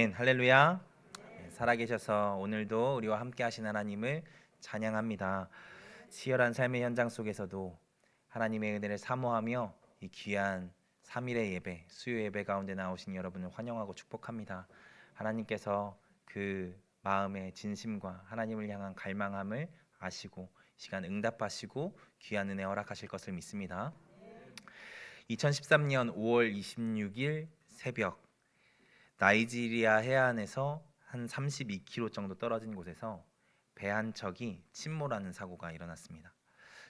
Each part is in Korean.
할렐루야. 살아계셔서 오늘도 우리와 함께 하신 하나님을 찬양합니다. 치열한 삶의 현장 속에서도 하나님의 은혜를 사모하며 이 귀한 3일의 예배, 수요 예배 가운데 나오신 여러분을 환영하고 축복합니다. 하나님께서 그 마음의 진심과 하나님을 향한 갈망함을 아시고 시간 응답하시고 귀한 은혜 허락하실 것을 믿습니다. 2013년 5월 26일 새벽 나이지리아 해안에서 한 32km 정도 떨어진 곳에서 배 한 척이 침몰하는 사고가 일어났습니다.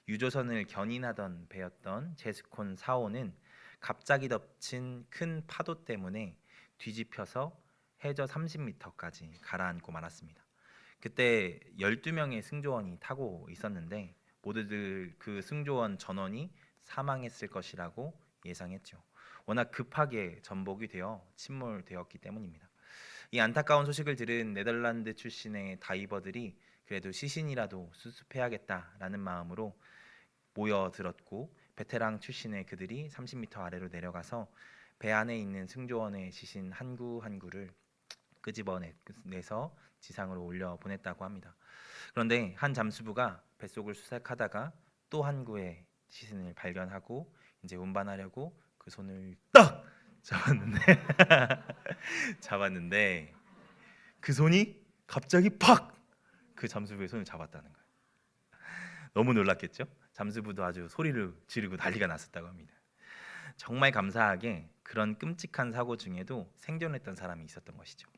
유조선을 견인하던 배였던 제스콘 4호는 갑자기 덮친 큰 파도 때문에 뒤집혀서 해저 30m까지 가라앉고 말았습니다. 그때 12명의 승조원이 타고 있었는데 모두들 그 승조원 전원이 사망했을 것이라고 예상했죠. 워낙 급하게 전복이 되어 침몰되었기 때문입니다. 이 안타까운 소식을 들은 네덜란드 출신의 다이버들이 그래도 시신이라도 수습해야겠다라는 마음으로 모여들었고 베테랑 출신의 그들이 30m 아래로 내려가서 배 안에 있는 승조원의 시신 한 구 한 구를 끄집어내서 지상으로 올려 보냈다고 합니다. 그런데 한 잠수부가 뱃속을 수색하다가 또 한 구의 시신을 발견하고 이제 운반하려고 그 손을 딱 잡았는데 잡았는데 그 손이 갑자기 팍 그 잠수부의 손을 잡았다는 거예요. 너무 놀랐겠죠? 잠수부도 아주 소리를 지르고 난리가 났었다고 합니다. 정말 감사하게 그런 끔찍한 사고 중에도 생존했던 사람이 있었던 것이죠.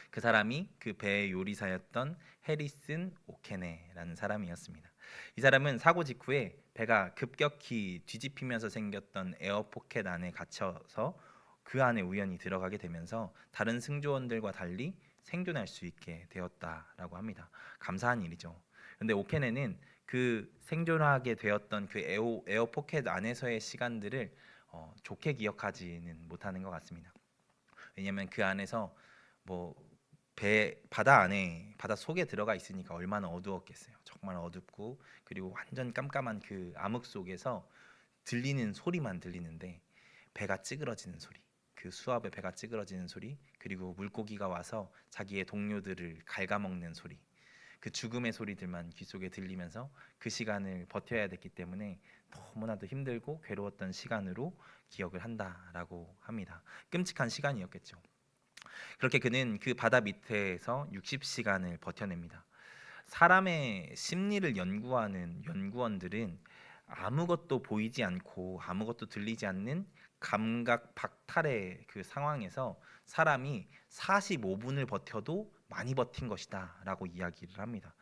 그 사람이 그 배의 요리사였던 해리슨 오케네라는 사람이었습니다. 이 사람은 사고 직후에 배가 급격히 뒤집히면서 생겼던 에어포켓 안에 갇혀서 그 안에 우연히 들어가게 되면서 다른 승조원들과 달리 생존할 수 있게 되었다라고 합니다. 감사한 일이죠. 그런데 오케네는 그 생존하게 되었던 그 에어포켓 안에서의 시간들을 좋게 기억하지는 못하는 것 같습니다. 왜냐하면 그 안에서 뭐 배 바다 속에 들어가 있으니까 얼마나 어두웠겠어요. 정말 어둡고 그리고 완전 깜깜한 그 암흑 속에서 들리는 소리만 들리는데 배가 찌그러지는 소리, 그 수압에 배가 찌그러지는 소리, 그리고 물고기가 와서 자기의 동료들을 갉아먹는 소리, 그 죽음의 소리들만 귀 속에 들리면서 그 시간을 버텨야 됐기 때문에 너무나도 힘들고 괴로웠던 시간으로 기억을 한다라고 합니다. 끔찍한 시간이었겠죠. 그렇게 그는 그 바다 밑에서 60시간을 버텨냅니다. 사람의 심리를 연구하는 연구원들은 아무것도 보이지 않고 아무것도 들리지 않는 감각 박탈의 그 상황에서 사람이 45분을 버텨도 많이 버틴 것이다라고 이야기를 합니다.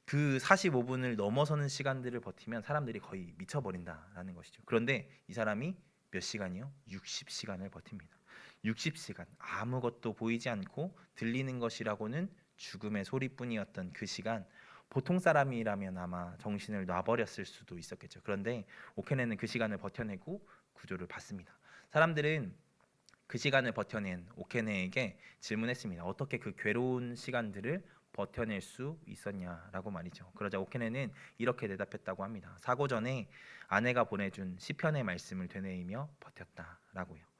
그 45분을 넘어서는 시간들을 버티면 사람들이 거의 미쳐버린다라는 것이죠. 그런데 이 사람이 몇 시간이요? 60시간을 버팁니다. 60시간 아무것도 보이지 않고 들리는 것이라고는 죽음의 소리뿐이었던 그 시간, 보통 사람이라면 아마 정신을 놔버렸을 수도 있었겠죠. 그런데 오케네는 그 시간을 버텨내고 구조를 받습니다. 사람들은 그 시간을 버텨낸 오케네에게 질문했습니다. 어떻게 그 괴로운 시간들을 버텨낼 수 있었냐라고 말이죠. 그러자 오케네는 이렇게 대답했다고 합니다. 사고 전에 아내가 보내준 시편의 말씀을 되뇌이며 버텼다라고요.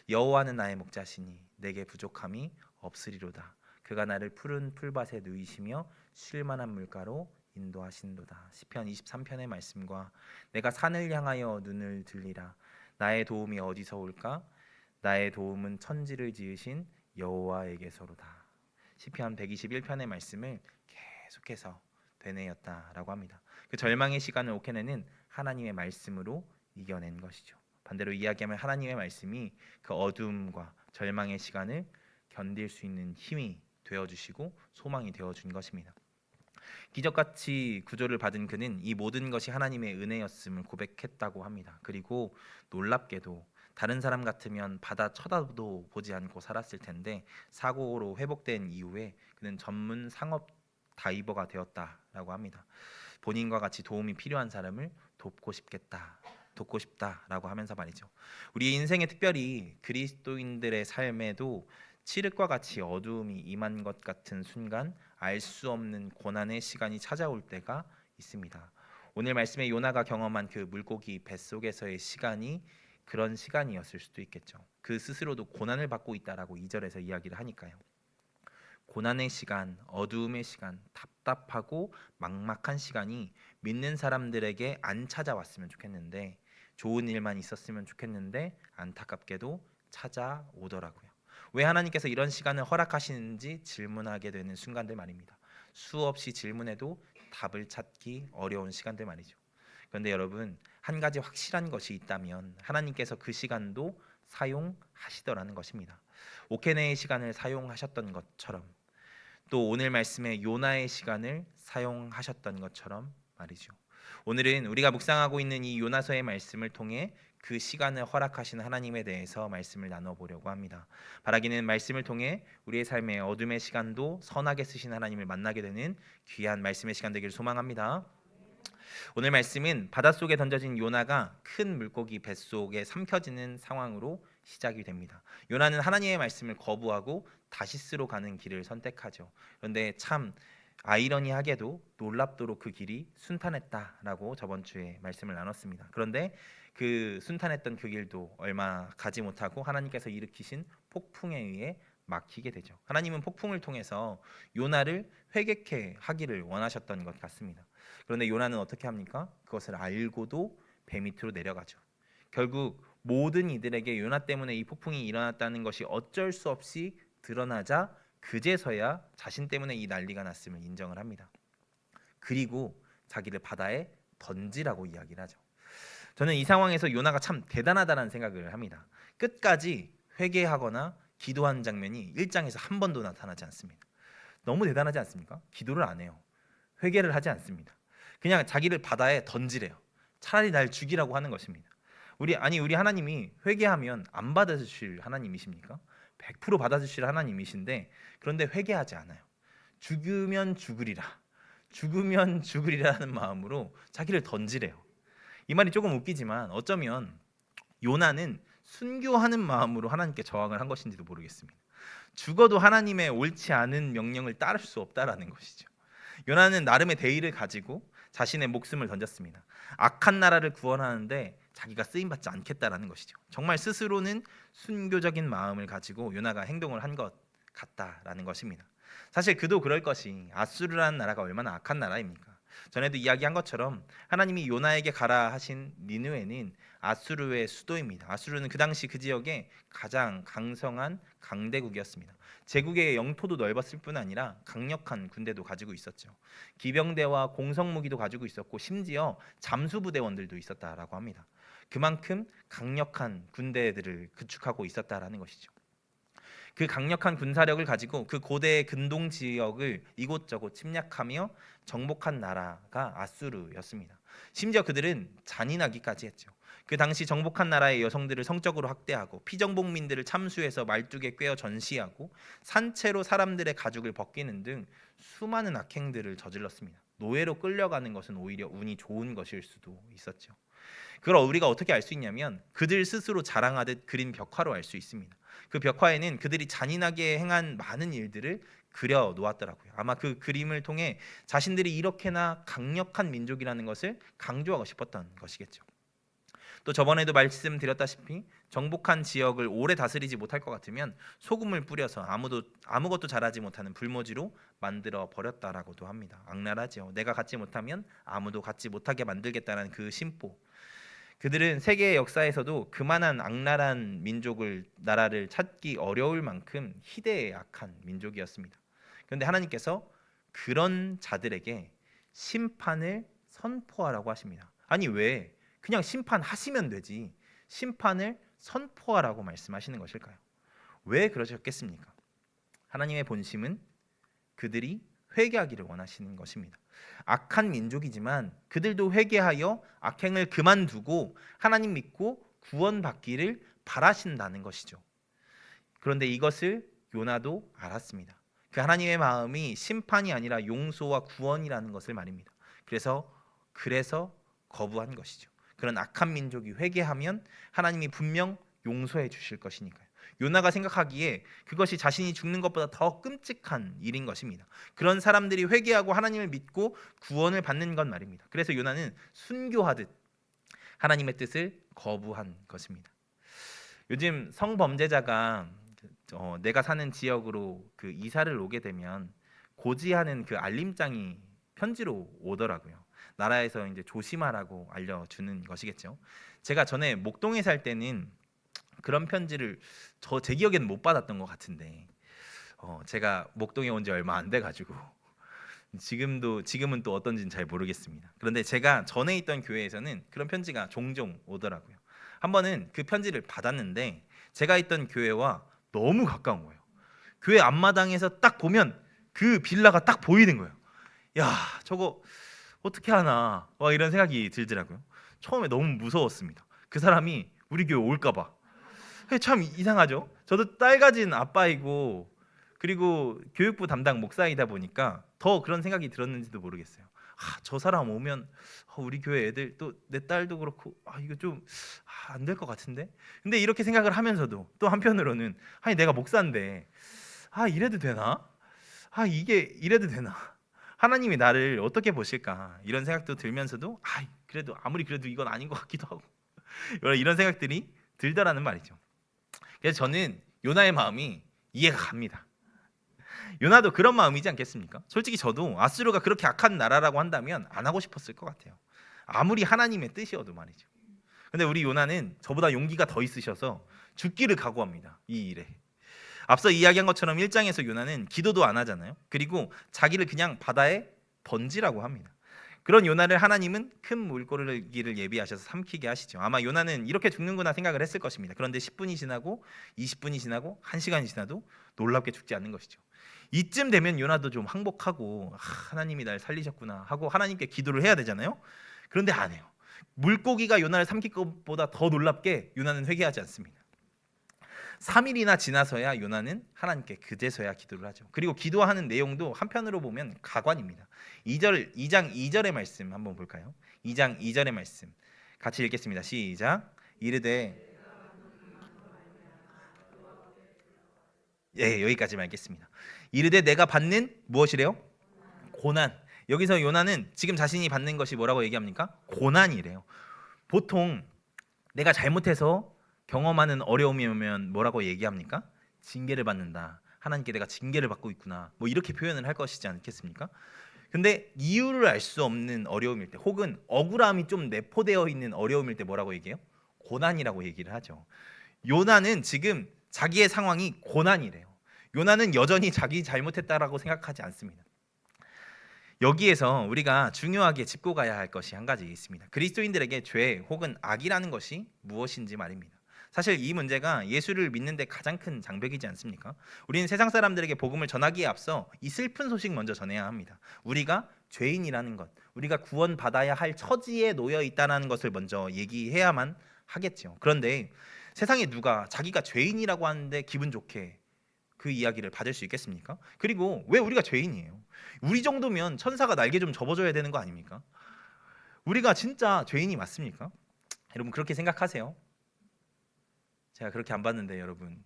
여호와는 나의 목자시니 내게 부족함이 없으리로다. 그가 나를 푸른 풀밭에 누이시며 쉴 만한 물가로 인도하신도다. 시편 23편의 말씀과 내가 산을 향하여 눈을 들리라. 나의 도움이 어디서 올까? 나의 도움은 천지를 지으신 여호와에게서로다. 시편 121편의 말씀을 계속해서 되뇌었다라고 합니다. 그 절망의 시간을 오케네는 하나님의 말씀으로 이겨낸 것이죠. 반대로 이야기하면 하나님의 말씀이 그 어둠과 절망의 시간을 견딜 수 있는 힘이 되어주시고 소망이 되어준 것입니다. 기적같이 구조를 받은 그는 이 모든 것이 하나님의 은혜였음을 고백했다고 합니다. 그리고 놀랍게도 다른 사람 같으면 바다 쳐다도 보지 않고 살았을 텐데 사고로 회복된 이후에 그는 전문 상업 다이버가 되었다라고 합니다. 본인과 같이 도움이 필요한 사람을 돕고 싶다라고 하면서 말이죠. 우리 인생에 특별히 그리스도인들의 삶에도 칠흑과 같이 어두움이 임한 것 같은 순간 알 수 없는 고난의 시간이 찾아올 때가 있습니다. 오늘 말씀에 요나가 경험한 그 물고기 뱃속에서의 시간이 그런 시간이었을 수도 있겠죠. 그 스스로도 고난을 받고 있다라고 2절에서 이야기를 하니까요. 고난의 시간, 어두움의 시간, 답답하고 막막한 시간이 믿는 사람들에게 안 찾아왔으면 좋겠는데, 좋은 일만 있었으면 좋겠는데 안타깝게도 찾아오더라고요. 왜 하나님께서 이런 시간을 허락하시는지 질문하게 되는 순간들 말입니다. 수없이 질문해도 답을 찾기 어려운 시간들 말이죠. 그런데 여러분, 한 가지 확실한 것이 있다면 하나님께서 그 시간도 사용하시더라는 것입니다. 오케네의 시간을 사용하셨던 것처럼, 또 오늘 말씀에 요나의 시간을 사용하셨던 것처럼 말이죠. 오늘은 우리가 묵상하고 있는 이 요나서의 말씀을 통해 그 시간을 허락하신 하나님에 대해서 말씀을 나눠보려고 합니다. 바라기는 말씀을 통해 우리의 삶의 어둠의 시간도 선하게 쓰신 하나님을 만나게 되는 귀한 말씀의 시간 되기를 소망합니다. 오늘 말씀은 바닷속에 던져진 요나가 큰 물고기 뱃속에 삼켜지는 상황으로 시작이 됩니다. 요나는 하나님의 말씀을 거부하고 다시스로 가는 길을 선택하죠. 그런데 참 아이러니하게도 놀랍도록 그 길이 순탄했다라고 저번 주에 말씀을 나눴습니다. 그런데 그 순탄했던 그 길도 얼마 가지 못하고 하나님께서 일으키신 폭풍에 의해 막히게 되죠. 하나님은 폭풍을 통해서 요나를 회개케 하기를 원하셨던 것 같습니다. 그런데 요나는 어떻게 합니까? 그것을 알고도 배 밑으로 내려가죠. 결국 모든 이들에게 요나 때문에 이 폭풍이 일어났다는 것이 어쩔 수 없이 드러나자 그제서야 자신 때문에 이 난리가 났음을 인정을 합니다. 그리고 자기를 바다에 던지라고 이야기를 하죠. 저는 이 상황에서 요나가 참 대단하다는 생각을 합니다. 끝까지 회개하거나 기도한 장면이 1장에서 한 번도 나타나지 않습니다. 너무 대단하지 않습니까? 기도를 안 해요. 회개를 하지 않습니다. 그냥 자기를 바다에 던지래요. 차라리 날 죽이라고 하는 것입니다. 우리 하나님이 회개하면 안 받아주실 하나님이십니까? 100% 받아주실 하나님이신데, 그런데 회개하지 않아요. 죽으면 죽으리라는 마음으로 자기를 던지래요. 이 말이 조금 웃기지만 어쩌면 요나는 순교하는 마음으로 하나님께 저항을 한 것인지도 모르겠습니다. 죽어도 하나님의 옳지 않은 명령을 따를 수 없다라는 것이죠. 요나는 나름의 대의를 가지고 자신의 목숨을 던졌습니다. 악한 나라를 구원하는데 자기가 쓰임받지 않겠다라는 것이죠. 정말 스스로는 순교적인 마음을 가지고 요나가 행동을 한 것 같다라는 것입니다. 사실 그도 그럴 것이, 아수르라는 나라가 얼마나 악한 나라입니까? 전에도 이야기한 것처럼 하나님이 요나에게 가라 하신 니느웨는 아수르의 수도입니다. 아수르는 그 당시 그 지역에 가장 강성한 강대국이었습니다. 제국의 영토도 넓었을 뿐 아니라 강력한 군대도 가지고 있었죠. 기병대와 공성무기도 가지고 있었고 심지어 잠수부대원들도 있었다라고 합니다. 그만큼 강력한 군대들을 구축하고 있었다라는 것이죠. 그 강력한 군사력을 가지고 그 고대의 근동 지역을 이곳저곳 침략하며 정복한 나라가 아수르였습니다. 심지어 그들은 잔인하기까지 했죠. 그 당시 정복한 나라의 여성들을 성적으로 학대하고 피정복민들을 참수해서 말뚝에 꿰어 전시하고 산채로 사람들의 가죽을 벗기는 등 수많은 악행들을 저질렀습니다. 노예로 끌려가는 것은 오히려 운이 좋은 것일 수도 있었죠. 그걸 우리가 어떻게 알 수 있냐면 그들 스스로 자랑하듯 그린 벽화로 알 수 있습니다. 그 벽화에는 그들이 잔인하게 행한 많은 일들을 그려 놓았더라고요. 아마 그 그림을 통해 자신들이 이렇게나 강력한 민족이라는 것을 강조하고 싶었던 것이겠죠. 또 저번에도 말씀드렸다시피 정복한 지역을 오래 다스리지 못할 것 같으면 소금을 뿌려서 아무것도 잘하지 못하는 불모지로 만들어 버렸다라고도 합니다. 악랄하죠. 내가 갖지 못하면 아무도 갖지 못하게 만들겠다는 그 심보. 그들은 세계의 역사에서도 그만한 악랄한 나라를 찾기 어려울 만큼 희대의 악한 민족이었습니다. 그런데 하나님께서 그런 자들에게 심판을 선포하라고 하십니다. 아니 왜 그냥 심판하시면 되지 심판을 선포하라고 말씀하시는 것일까요? 왜 그러셨겠습니까? 하나님의 본심은 그들이 회개하기를 원하시는 것입니다. 악한 민족이지만 그들도 회개하여 악행을 그만두고 하나님 믿고 구원받기를 바라신다는 것이죠. 그런데 이것을 요나도 알았습니다. 그 하나님의 마음이 심판이 아니라 용서와 구원이라는 것을 말입니다. 그래서 거부한 것이죠. 그런 악한 민족이 회개하면 하나님이 분명 용서해 주실 것이니까요. 요나가 생각하기에 그것이 자신이 죽는 것보다 더 끔찍한 일인 것입니다. 그런 사람들이 회개하고 하나님을 믿고 구원을 받는 건 말입니다. 그래서 요나는 순교하듯 하나님의 뜻을 거부한 것입니다. 요즘 성범죄자가 내가 사는 지역으로 그 이사를 오게 되면 고지하는 그 알림장이 편지로 오더라고요. 나라에서 이제 조심하라고 알려주는 것이겠죠. 제가 전에 목동에 살 때는 그런 편지를 제 기억에는 못 받았던 것 같은데 제가 목동에 온 지 얼마 안 돼가지고 지금은 또 어떤지는 잘 모르겠습니다. 그런데 제가 전에 있던 교회에서는 그런 편지가 종종 오더라고요. 한 번은 그 편지를 받았는데 제가 있던 교회와 너무 가까운 거예요. 교회 앞마당에서 딱 보면 그 빌라가 딱 보이는 거예요. 야, 저거 어떻게 하나 와 이런 생각이 들더라고요. 처음에 너무 무서웠습니다. 그 사람이 우리 교회 올까 봐. 참 이상하죠. 저도 딸 가진 아빠이고 그리고 교육부 담당 목사이다 보니까 더 그런 생각이 들었는지도 모르겠어요. 저 사람 오면 우리 교회 애들 또 내 딸도 그렇고 이거 좀 안 될 것 같은데. 근데 이렇게 생각을 하면서도 또 한편으로는 아니 내가 목사인데 이래도 되나? 이게 이래도 되나? 하나님이 나를 어떻게 보실까? 이런 생각도 들면서도 그래도 아무리 그래도 이건 아닌 것 같기도 하고 이런 생각들이 들더라는 말이죠. 그래서 저는 요나의 마음이 이해가 갑니다. 요나도 그런 마음이지 않겠습니까? 솔직히 저도 아수르가 그렇게 악한 나라라고 한다면 안 하고 싶었을 것 같아요. 아무리 하나님의 뜻이어도 말이죠. 근데 우리 요나는 저보다 용기가 더 있으셔서 죽기를 각오합니다. 이 일에. 앞서 이야기한 것처럼 1장에서 요나는 기도도 안 하잖아요. 그리고 자기를 그냥 바다에 던지라고 합니다. 그런 요나를 하나님은 큰 물고기를 예비하셔서 삼키게 하시죠. 아마 요나는 이렇게 죽는구나 생각을 했을 것입니다. 그런데 10분이 지나고 20분이 지나고 1시간이 지나도 놀랍게 죽지 않는 것이죠. 이쯤 되면 요나도 좀 항복하고 하나님이 날 살리셨구나 하고 하나님께 기도를 해야 되잖아요. 그런데 안 해요. 물고기가 요나를 삼킬 것보다 더 놀랍게 요나는 회개하지 않습니다. 3일이나 지나서야 요나는 하나님께 그제서야 기도를 하죠. 그리고 기도하는 내용도 한편으로 보면 가관입니다. 2장 2절의 말씀 한번 볼까요? 2장 2절의 말씀 같이 읽겠습니다. 시작. 이르되 여기까지만 읽겠습니다. 이르되 내가 받는 무엇이래요? 고난. 여기서 요나는 지금 자신이 받는 것이 뭐라고 얘기합니까? 고난이래요. 보통 내가 잘못해서 경험하는 어려움이 오면 뭐라고 얘기합니까? 징계를 받는다. 하나님께 내가 징계를 받고 있구나. 뭐 이렇게 표현을 할 것이지 않겠습니까? 근데 이유를 알 수 없는 어려움일 때 혹은 억울함이 좀 내포되어 있는 어려움일 때 뭐라고 얘기해요? 고난이라고 얘기를 하죠. 요나는 지금 자기의 상황이 고난이래요. 요나는 여전히 자기 잘못했다라고 생각하지 않습니다. 여기에서 우리가 중요하게 짚고 가야 할 것이 한 가지 있습니다. 그리스도인들에게 죄 혹은 악이라는 것이 무엇인지 말입니다. 사실 이 문제가 예수를 믿는 데 가장 큰 장벽이지 않습니까? 우리는 세상 사람들에게 복음을 전하기에 앞서 이 슬픈 소식 먼저 전해야 합니다. 우리가 죄인이라는 것, 우리가 구원받아야 할 처지에 놓여 있다는 것을 먼저 얘기해야만 하겠죠. 그런데 세상에 누가 자기가 죄인이라고 하는데 기분 좋게 그 이야기를 받을 수 있겠습니까? 그리고 왜 우리가 죄인이에요? 우리 정도면 천사가 날개 좀 접어줘야 되는 거 아닙니까? 우리가 진짜 죄인이 맞습니까? 여러분 그렇게 생각하세요? 제가 그렇게 안 봤는데 여러분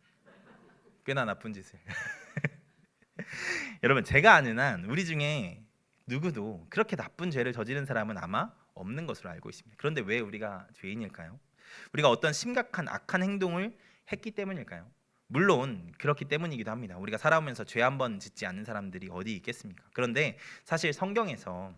꽤나 나쁜 짓을 여러분 제가 아는 한 우리 중에 누구도 그렇게 나쁜 죄를 저지른 사람은 아마 없는 것으로 알고 있습니다. 그런데 왜 우리가 죄인일까요? 우리가 어떤 심각한 악한 행동을 했기 때문일까요? 물론 그렇기 때문이기도 합니다. 우리가 살아오면서 죄 한 번 짓지 않는 사람들이 어디 있겠습니까? 그런데 사실 성경에서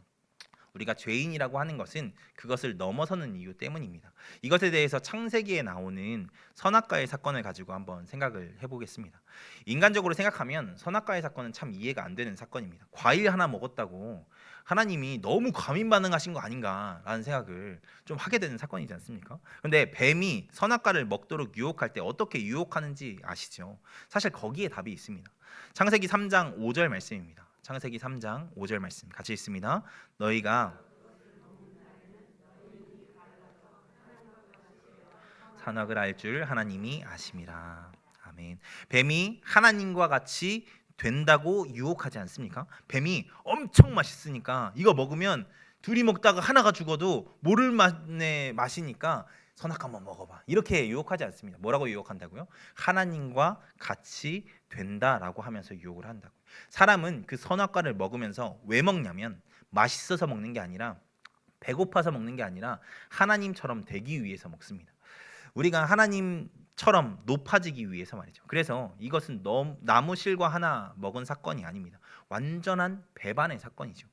우리가 죄인이라고 하는 것은 그것을 넘어서는 이유 때문입니다. 이것에 대해서 창세기에 나오는 선악과의 사건을 가지고 한번 생각을 해보겠습니다. 인간적으로 생각하면 선악과의 사건은 참 이해가 안 되는 사건입니다. 과일 하나 먹었다고 하나님이 너무 과민 반응하신 거 아닌가라는 생각을 좀 하게 되는 사건이지 않습니까? 그런데 뱀이 선악과를 먹도록 유혹할 때 어떻게 유혹하는지 아시죠? 사실 거기에 답이 있습니다. 창세기 3장 5절 말씀입니다. 창세기 3장 5절 말씀 같이 읽습니다. 너희가 선악을 알 줄 하나님이 아심이라. 아멘. 뱀이 하나님과 같이 된다고 유혹하지 않습니까? 뱀이 엄청 맛있으니까 이거 먹으면 둘이 먹다가 하나가 죽어도 모를 만에 마시니까 선악 한번 먹어봐. 이렇게 유혹하지 않습니다. 뭐라고 유혹한다고요? 하나님과 같이 된다라고 하면서 유혹을 한다고. 사람은 그 선악과를 먹으면서 왜 먹냐면 맛있어서 먹는 게 아니라 배고파서 먹는 게 아니라 하나님처럼 되기 위해서 먹습니다. 우리가 하나님처럼 높아지기 위해서 말이죠. 그래서 이것은 나무 실과 하나 먹은 사건이 아닙니다. 완전한 배반의 사건이죠.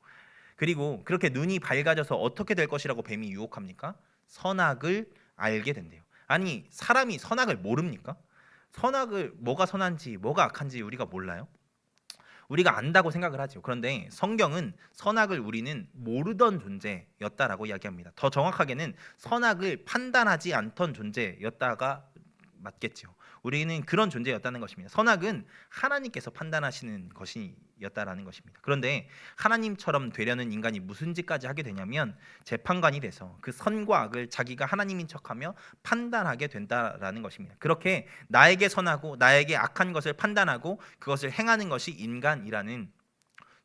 그리고 그렇게 눈이 밝아져서 어떻게 될 것이라고 뱀이 유혹합니까? 선악을 알게 된대요. 아니, 사람이 선악을 모릅니까? 선악을, 뭐가 선한지 뭐가 악한지 우리가 몰라요? 우리가 안다고 생각을 하죠. 그런데 성경은 선악을 우리는 모르던 존재였다라고 이야기합니다. 더 정확하게는 선악을 판단하지 않던 존재였다가 맞겠죠. 우리는 그런 존재였다는 것입니다. 선악은 하나님께서 판단하시는 것이었다라는 것입니다. 그런데 하나님처럼 되려는 인간이 무슨 짓까지 하게 되냐면 재판관이 돼서 그 선과 악을 자기가 하나님인 척하며 판단하게 된다라는 것입니다. 그렇게 나에게 선하고 나에게 악한 것을 판단하고 그것을 행하는 것이 인간이라는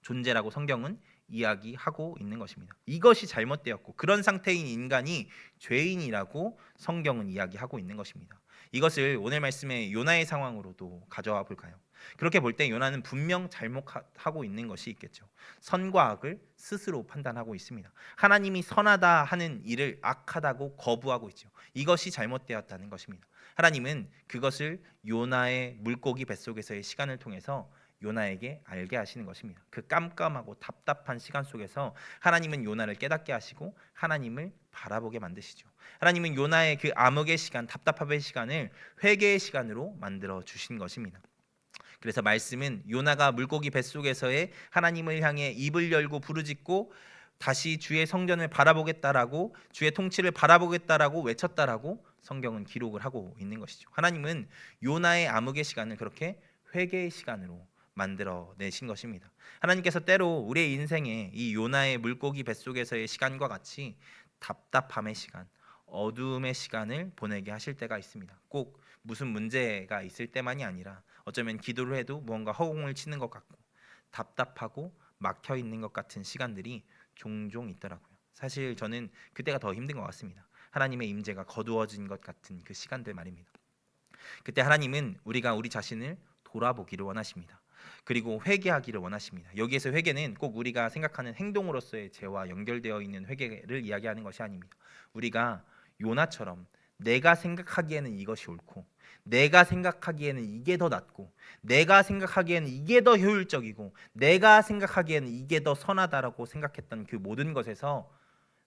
존재라고 성경은 이야기하고 있는 것입니다. 이것이 잘못되었고 그런 상태인 인간이 죄인이라고 성경은 이야기하고 있는 것입니다. 이것을 오늘 말씀의 요나의 상황으로도 가져와 볼까요? 그렇게 볼 때 요나는 분명 잘못하고 있는 것이 있겠죠. 선과 악을 스스로 판단하고 있습니다. 하나님이 선하다 하는 일을 악하다고 거부하고 있죠. 이것이 잘못되었다는 것입니다. 하나님은 그것을 요나의 물고기 뱃속에서의 시간을 통해서 요나에게 알게 하시는 것입니다. 그 깜깜하고 답답한 시간 속에서 하나님은 요나를 깨닫게 하시고 하나님을 바라보게 만드시죠. 하나님은 요나의 그 암흑의 시간, 답답함의 시간을 회개의 시간으로 만들어 주신 것입니다. 그래서 말씀은 요나가 물고기 뱃속에서의 하나님을 향해 입을 열고 부르짖고 다시 주의 성전을 바라보겠다라고, 주의 통치를 바라보겠다라고 외쳤다라고 성경은 기록을 하고 있는 것이죠. 하나님은 요나의 암흑의 시간을 그렇게 회개의 시간으로 만들어 내신 것입니다. 하나님께서 때로 우리의 인생에 이 요나의 물고기 뱃속에서의 시간과 같이 답답함의 시간, 어두움의 시간을 보내게 하실 때가 있습니다. 꼭 무슨 문제가 있을 때만이 아니라 어쩌면 기도를 해도 무언가 허공을 치는 것 같고 답답하고 막혀 있는 것 같은 시간들이 종종 있더라고요. 사실 저는 그때가 더 힘든 것 같습니다. 하나님의 임재가 거두어진 것 같은 그 시간들 말입니다. 그때 하나님은 우리가 우리 자신을 돌아보기를 원하십니다. 그리고 회개하기를 원하십니다. 여기에서 회개는 꼭 우리가 생각하는 행동으로서의 죄와 연결되어 있는 회개를 이야기하는 것이 아닙니다. 우리가 요나처럼 내가 생각하기에는 이것이 옳고 내가 생각하기에는 이게 더 낫고 내가 생각하기에는 이게 더 효율적이고 내가 생각하기에는 이게 더 선하다라고 생각했던 그 모든 것에서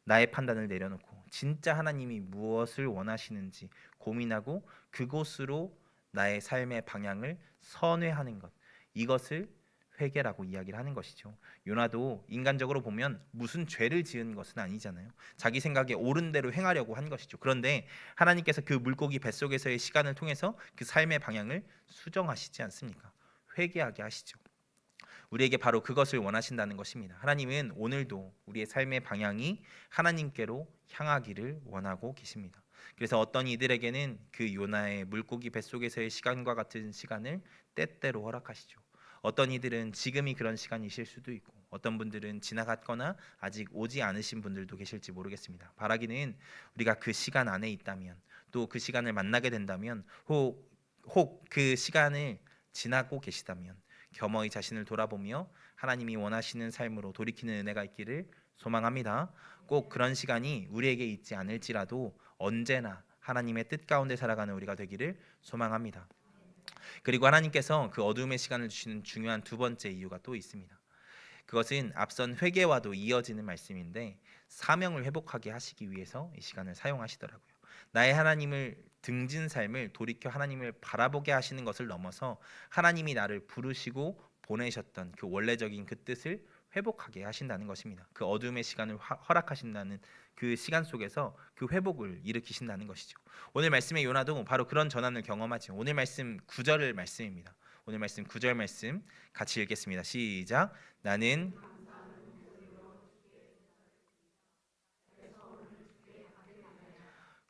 나의 판단을 내려놓고 진짜 하나님이 무엇을 원하시는지 고민하고 그곳으로 나의 삶의 방향을 선회하는 것, 이것을 회개라고 이야기를 하는 것이죠. 요나도 인간적으로 보면 무슨 죄를 지은 것은 아니잖아요. 자기 생각에 옳은 대로 행하려고 한 것이죠. 그런데 하나님께서 그 물고기 뱃속에서의 시간을 통해서 그 삶의 방향을 수정하시지 않습니까? 회개하게 하시죠. 우리에게 바로 그것을 원하신다는 것입니다. 하나님은 오늘도 우리의 삶의 방향이 하나님께로 향하기를 원하고 계십니다. 그래서 어떤 이들에게는 그 요나의 물고기 뱃속에서의 시간과 같은 시간을 때때로 허락하시죠. 어떤 이들은 지금이 그런 시간이실 수도 있고 어떤 분들은 지나갔거나 아직 오지 않으신 분들도 계실지 모르겠습니다. 바라기는 우리가 그 시간 안에 있다면 또 그 시간을 만나게 된다면 혹 그 시간을 지나고 계시다면 겸허히 자신을 돌아보며 하나님이 원하시는 삶으로 돌이키는 은혜가 있기를 소망합니다. 꼭 그런 시간이 우리에게 있지 않을지라도 언제나 하나님의 뜻 가운데 살아가는 우리가 되기를 소망합니다. 그리고 하나님께서 그 어둠의 시간을 주시는 중요한 두 번째 이유가 또 있습니다. 그것은 앞선 회개와도 이어지는 말씀인데 사명을 회복하게 하시기 위해서 이 시간을 사용하시더라고요. 나의 하나님을 등진 삶을 돌이켜 하나님을 바라보게 하시는 것을 넘어서 하나님이 나를 부르시고 보내셨던 그 원래적인 그 뜻을 회복하게 하신다는 것입니다. 그 어둠의 시간을 허락하신다는 그 시간 속에서 그 회복을 일으키신다는 것이죠. 오늘 말씀의 요나도 바로 그런 전환을 경험하죠. 오늘 말씀 9절 말씀입니다. 오늘 말씀 9절 말씀 같이 읽겠습니다. 시작. 나는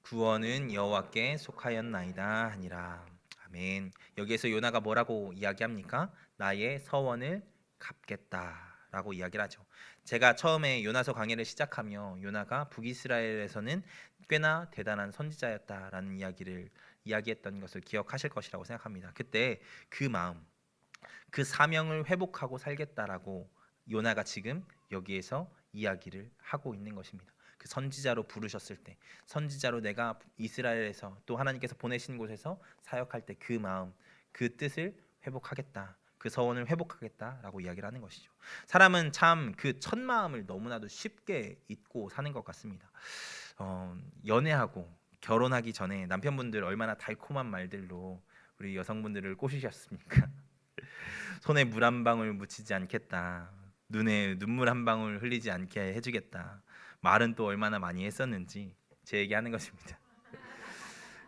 구원은 여호와께 속하였나이다 하니라. 아멘. 여기에서 요나가 뭐라고 이야기합니까? 나의 서원을 갚겠다라고 이야기를 하죠. 제가 처음에 요나서 강해를 시작하며 요나가 북이스라엘에서는 꽤나 대단한 선지자였다라는 이야기를 이야기했던 것을 기억하실 것이라고 생각합니다. 그때 그 마음, 그 사명을 회복하고 살겠다라고 요나가 지금 여기에서 이야기를 하고 있는 것입니다. 그 선지자로 부르셨을 때, 선지자로 내가 이스라엘에서 또 하나님께서 보내신 곳에서 사역할 때 그 마음, 그 뜻을 회복하겠다, 그 서원을 회복하겠다라고 이야기를 하는 것이죠. 사람은 참 그 첫 마음을 너무나도 쉽게 잊고 사는 것 같습니다. 연애하고 결혼하기 전에 남편분들 얼마나 달콤한 말들로 우리 여성분들을 꼬시셨습니까? 손에 물 한 방울 묻히지 않겠다, 눈에 눈물 한 방울 흘리지 않게 해주겠다, 말은 또 얼마나 많이 했었는지 제 얘기하는 것입니다.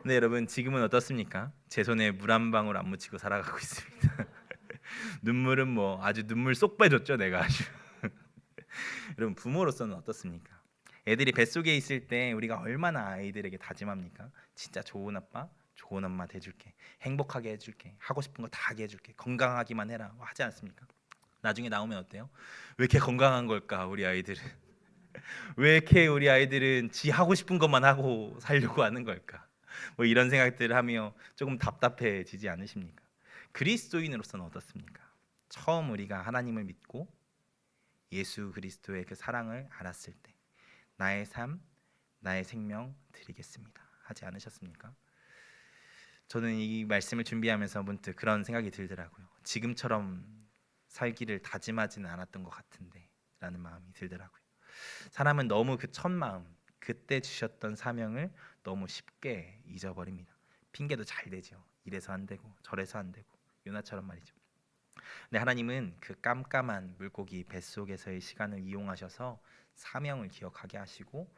근데 여러분, 지금은 어떻습니까? 제 손에 물 한 방울 안 묻히고 살아가고 있습니다. 눈물은 뭐 아주 눈물 쏙 빼줬죠, 내가 아주. 여러분, 부모로서는 어떻습니까? 애들이 뱃속에 있을 때 우리가 얼마나 아이들에게 다짐합니까? 진짜 좋은 아빠, 좋은 엄마 돼줄게, 행복하게 해줄게, 하고 싶은 거 다 하게 해줄게, 건강하기만 해라, 뭐 하지 않습니까? 나중에 나오면 어때요? 왜 이렇게 건강한 걸까, 우리 아이들은? 왜 이렇게 우리 아이들은 지 하고 싶은 것만 하고 살려고 하는 걸까? 뭐 이런 생각들을 하며 조금 답답해지지 않으십니까? 그리스도인으로서는 어떻습니까? 처음 우리가 하나님을 믿고 예수 그리스도의 그 사랑을 알았을 때 나의 삶, 나의 생명 드리겠습니다, 하지 않으셨습니까? 저는 이 말씀을 준비하면서 문득 그런 생각이 들더라고요. 지금처럼 살기를 다짐하지는 않았던 것 같은데 라는 마음이 들더라고요. 사람은 너무 그 첫 마음, 그때 주셨던 사명을 너무 쉽게 잊어버립니다. 핑계도 잘 대죠. 이래서 안 되고 저래서 안 되고, 요나처럼 말이죠. 근데 하나님은 그 깜깜한 물고기 뱃속에서의 시간을 이용하셔서 사명을 기억하게 하시고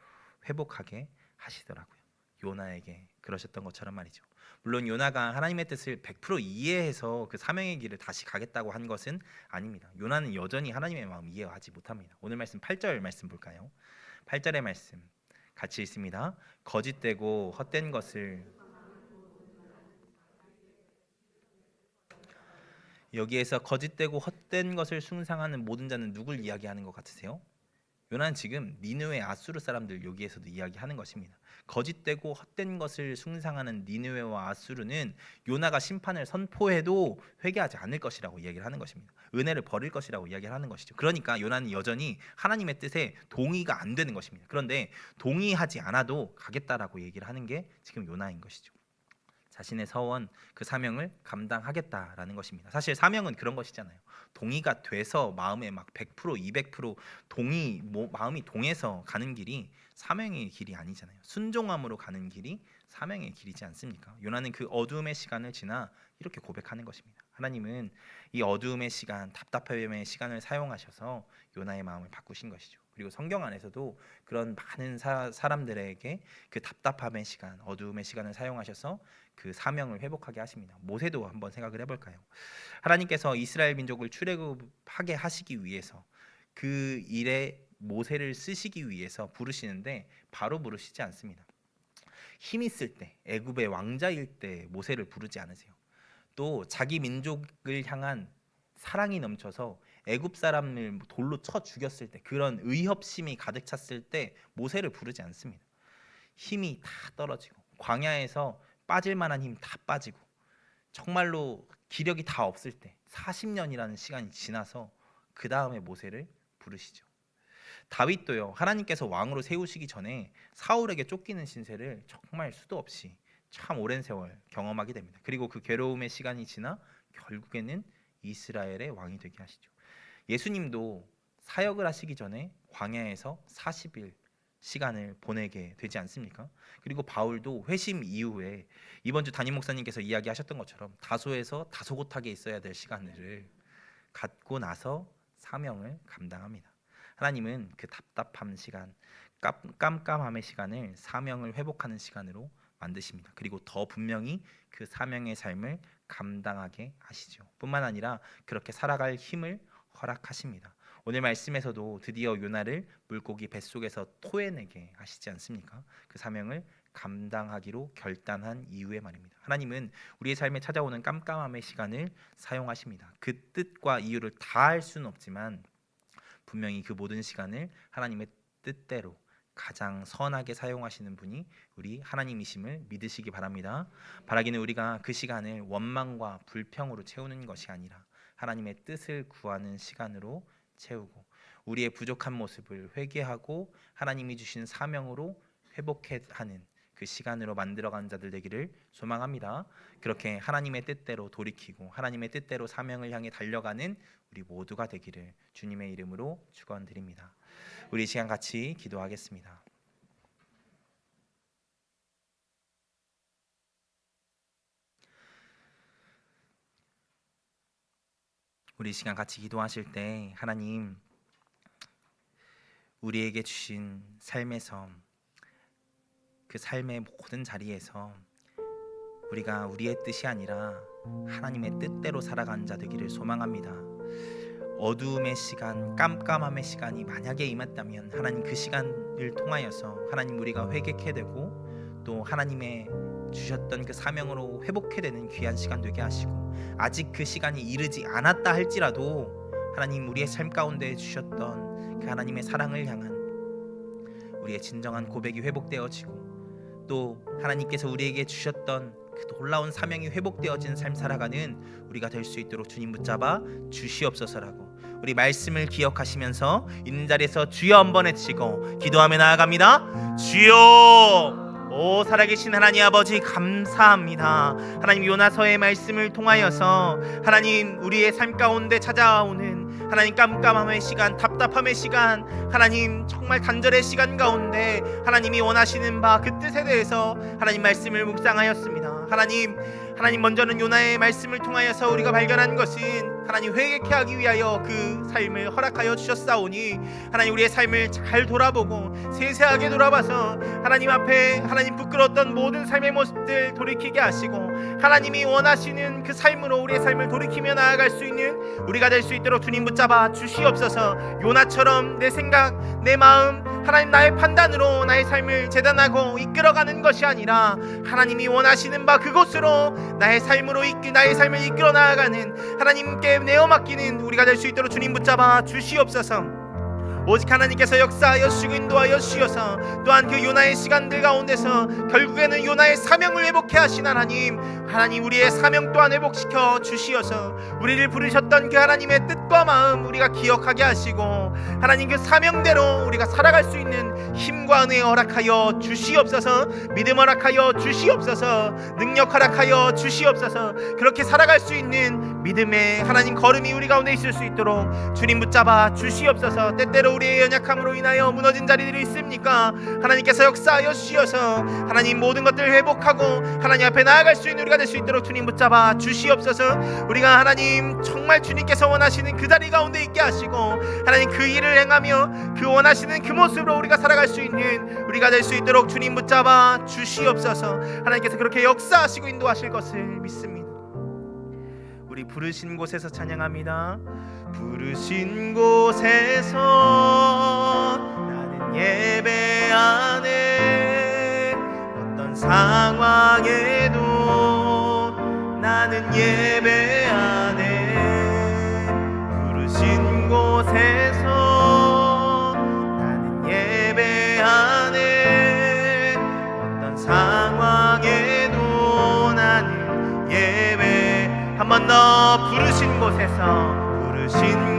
회복하게 하시더라고요. 요나에게 그러셨던 것처럼 말이죠. 물론 요나가 하나님의 뜻을 100% 이해해서 그 사명의 길을 다시 가겠다고 한 것은 아닙니다. 요나는 여전히 하나님의 마음 이해하지 못합니다. 오늘 말씀 8절 말씀 볼까요? 8절의 말씀 같이 있습니다. 거짓되고 헛된 것을, 여기에서 거짓되고 헛된 것을 숭상하는 모든 자는 누굴 이야기하는 것 같으세요? 요나는 지금 니느웨 아수르 사람들 여기에서도 이야기하는 것입니다. 거짓되고 헛된 것을 숭상하는 니느웨와 아수르는 요나가 심판을 선포해도 회개하지 않을 것이라고 이야기를 하는 것입니다. 은혜를 버릴 것이라고 이야기를 하는 것이죠. 그러니까 요나는 여전히 하나님의 뜻에 동의가 안 되는 것입니다. 그런데 동의하지 않아도 가겠다라고 얘기를 하는 게 지금 요나인 것이죠. 자신의 서원, 그 사명을 감당하겠다라는 것입니다. 사실 사명은 그런 것이잖아요. 동의가 돼서 마음에 막 100%, 200% 동의, 마음이 동해서 가는 길이 사명의 길이 아니잖아요. 순종함으로 가는 길이 사명의 길이지 않습니까? 요나는 그 어두움의 시간을 지나 이렇게 고백하는 것입니다. 하나님은 이 어두움의 시간, 답답함의 시간을 사용하셔서 요나의 마음을 바꾸신 것이죠. 그리고 성경 안에서도 그런 많은 사람들에게 그 답답함의 시간, 어두움의 시간을 사용하셔서 그 사명을 회복하게 하십니다. 모세도 한번 생각을 해볼까요? 하나님께서 이스라엘 민족을 출애굽하게 하시기 위해서 그 일에 모세를 쓰시기 위해서 부르시는데 바로 부르시지 않습니다. 힘 있을 때, 애굽의 왕자일 때 모세를 부르지 않으세요. 또 자기 민족을 향한 사랑이 넘쳐서 애굽 사람을 돌로 쳐 죽였을 때, 그런 의협심이 가득 찼을 때 모세를 부르지 않습니다. 힘이 다 떨어지고 광야에서 빠질 만한 힘 다 빠지고 정말로 기력이 다 없을 때 40년이라는 시간이 지나서 그 다음에 모세를 부르시죠. 다윗도요, 하나님께서 왕으로 세우시기 전에 사울에게 쫓기는 신세를 정말 수도 없이 참 오랜 세월 경험하게 됩니다. 그리고 그 괴로움의 시간이 지나 결국에는 이스라엘의 왕이 되게 하시죠. 예수님도 사역을 하시기 전에 광야에서 40일 시간을 보내게 되지 않습니까? 그리고 바울도 회심 이후에 이번 주 담임 목사님께서 이야기하셨던 것처럼 다소에서 다소곳하게 있어야 될 시간을 갖고 나서 사명을 감당합니다. 하나님은 그 답답함 시간, 깜깜함의 시간을 사명을 회복하는 시간으로 만드십니다. 그리고 더 분명히 그 사명의 삶을 감당하게 하시죠. 뿐만 아니라 그렇게 살아갈 힘을 허락하십니다. 오늘 말씀에서도 드디어 요나를 물고기 뱃속에서 토해내게 하시지 않습니까? 그 사명을 감당하기로 결단한 이후의 말입니다. 하나님은 우리의 삶에 찾아오는 깜깜함의 시간을 사용하십니다. 그 뜻과 이유를 다 알 수는 없지만 분명히 그 모든 시간을 하나님의 뜻대로 가장 선하게 사용하시는 분이 우리 하나님이심을 믿으시기 바랍니다. 바라기는 우리가 그 시간을 원망과 불평으로 채우는 것이 아니라 하나님의 뜻을 구하는 시간으로 채우고 우리의 부족한 모습을 회개하고 하나님이 주신 사명으로 회복하는 그 시간으로 만들어가는 자들 되기를 소망합니다. 그렇게 하나님의 뜻대로 돌이키고 하나님의 뜻대로 사명을 향해 달려가는 우리 모두가 되기를 주님의 이름으로 축원드립니다. 우리 이 시간 같이 기도하겠습니다. 우리 이 시간 같이 기도하실 때 하나님, 우리에게 주신 삶에서 그 삶의 모든 자리에서 우리가 우리의 뜻이 아니라 하나님의 뜻대로 살아가는 자 되기를 소망합니다. 어두움의 시간, 깜깜함의 시간이 만약에 임했다면 하나님 그 시간을 통하여서 하나님 우리가 회개케 되고 또 하나님의 주셨던 그 사명으로 회복해 되는 귀한 시간 되게 하시고, 아직 그 시간이 이르지 않았다 할지라도 하나님 우리의 삶 가운데 주셨던 그 하나님의 사랑을 향한 우리의 진정한 고백이 회복되어지고 또 하나님께서 우리에게 주셨던 그 놀라운 사명이 회복되어진 삶 살아가는 우리가 될 수 있도록 주님 붙잡아 주시옵소서라고 우리 말씀을 기억하시면서 있는 자리에서 주여 한번 외치고 기도하며 나아갑니다. 주여! 오 살아계신 하나님 아버지 감사합니다. 하나님 요나서의 말씀을 통하여서 하나님 우리의 삶 가운데 찾아오는 하나님 깜깜함의 시간, 답답함의 시간, 하나님 정말 간절의 시간 가운데 하나님이 원하시는 바 그 뜻에 대해서 하나님 말씀을 묵상하였습니다. 하나님 먼저는 요나의 말씀을 통하여서 우리가 발견한 것은 하나님 회개케 하기 위하여 그 삶을 허락하여 주셨사오니 하나님 우리의 삶을 잘 돌아보고 세세하게 돌아봐서 하나님 앞에 하나님 부끄러웠던 모든 삶의 모습들 돌이키게 하시고 하나님이 원하시는 그 삶으로 우리의 삶을 돌이키며 나아갈 수 있는 우리가 될 수 있도록 주님 붙잡아 주시옵소서. 요나처럼 내 생각, 내 마음, 하나님 나의 판단으로 나의 삶을 재단하고 이끌어가는 것이 아니라 하나님이 원하시는 바 그곳으로 나의 삶을 이끌어 나아가는 하나님께 내어 맡기는 우리가 될 수 있도록 주님 붙잡아 주시옵소서. 오직 하나님께서 역사하여 주시고 인도하여 주시어서 또한 그 요나의 시간들 가운데서 결국에는 요나의 사명을 회복해 하신 하나님 우리의 사명 또한 회복시켜 주시어서 우리를 부르셨던 그 하나님의 뜻과 마음 우리가 기억하게 하시고 하나님 그 사명대로 우리가 살아갈 수 있는 힘과 은혜 허락하여 주시옵소서. 믿음 허락하여 주시옵소서. 능력 허락하여 주시옵소서. 그렇게 살아갈 수 있는 믿음의 하나님 걸음이 우리 가운데 있을 수 있도록 주님 붙잡아 주시옵소서. 때때로 우리의 연약함으로 인하여 무너진 자리들이 있습니까? 하나님께서 역사하여 주시어서 하나님 모든 것들을 회복하고 하나님 앞에 나아갈 수 있는 우리가 될 수 있도록 주님 붙잡아 주시옵소서. 우리가 하나님 정말 주님께서 원하시는 그 자리 가운데 있게 하시고 하나님 그 일을 행하며 그 원하시는 그 모습으로 우리가 살아갈 수 있는 우리가 될 수 있도록 주님 붙잡아 주시옵소서. 하나님께서 그렇게 역사하시고 인도하실 것을 믿습니다. 우리 부르신 곳에서 찬양합니다. 부르신 곳에서 나는 예배하네. 어떤 상황에도 나는 예배하네. 부르신 곳에서 나는 예배하네. 어떤 상황에도 나는 예배. 한 번 더 부르신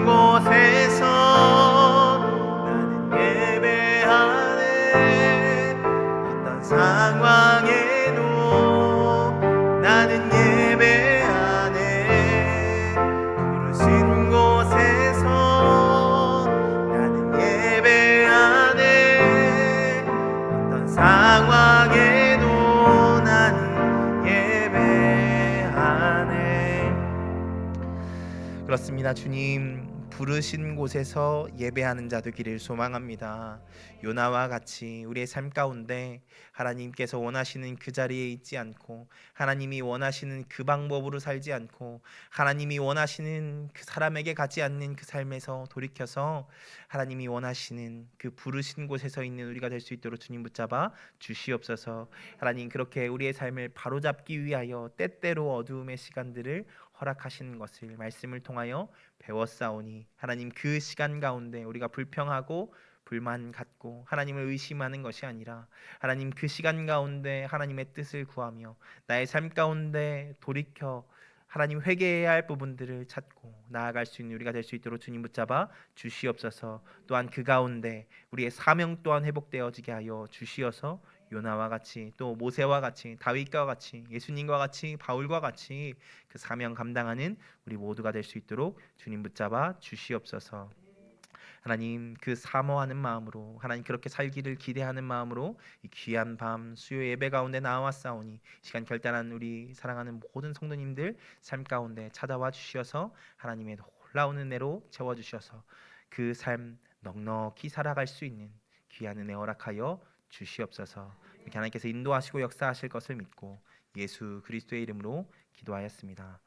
곳에서 나는 예배하네. 어떤 상황에도 나는 예배하네. 부르신 곳에서 나는 예배하네. 어떤 상황에도 나는 예배하네. 그렇습니다. 주님 부르신 곳에서 예배하는 자 되기를 소망합니다. 요나와 같이 우리의 삶 가운데 하나님께서 원하시는 그 자리에 있지 않고 하나님이 원하시는 그 방법으로 살지 않고 하나님이 원하시는 그 사람에게 가지 않는 그 삶에서 돌이켜서 하나님이 원하시는 그 부르신 곳에서 있는 우리가 될 수 있도록 주님 붙잡아 주시옵소서. 하나님 그렇게 우리의 삶을 바로잡기 위하여 때때로 어두움의 시간들을 허락하시는 것을 말씀을 통하여 배웠사오니 하나님 그 시간 가운데 우리가 불평하고 불만 갖고 하나님을 의심하는 것이 아니라 하나님 그 시간 가운데 하나님의 뜻을 구하며 나의 삶 가운데 돌이켜 하나님 회개해야 할 부분들을 찾고 나아갈 수 있는 우리가 될 수 있도록 주님 붙잡아 주시옵소서. 또한 그 가운데 우리의 사명 또한 회복되어지게 하여 주시어서 요나와 같이 또 모세와 같이 다윗과 같이 예수님과 같이 바울과 같이 그 사명 감당하는 우리 모두가 될 수 있도록 주님 붙잡아 주시옵소서. 하나님 그 사모하는 마음으로 하나님 그렇게 살기를 기대하는 마음으로 이 귀한 밤 수요 예배 가운데 나왔사오니 시간 결단한 우리 사랑하는 모든 성도님들 삶 가운데 찾아와 주시어서 하나님의 놀라운 은혜로 채워 주셔서 그 삶 넉넉히 살아갈 수 있는 귀한 은혜 허락하여 주시옵소서. 이렇게 하나님께서 인도하시고 역사하실 것을 믿고 예수 그리스도의 이름으로 기도하였습니다.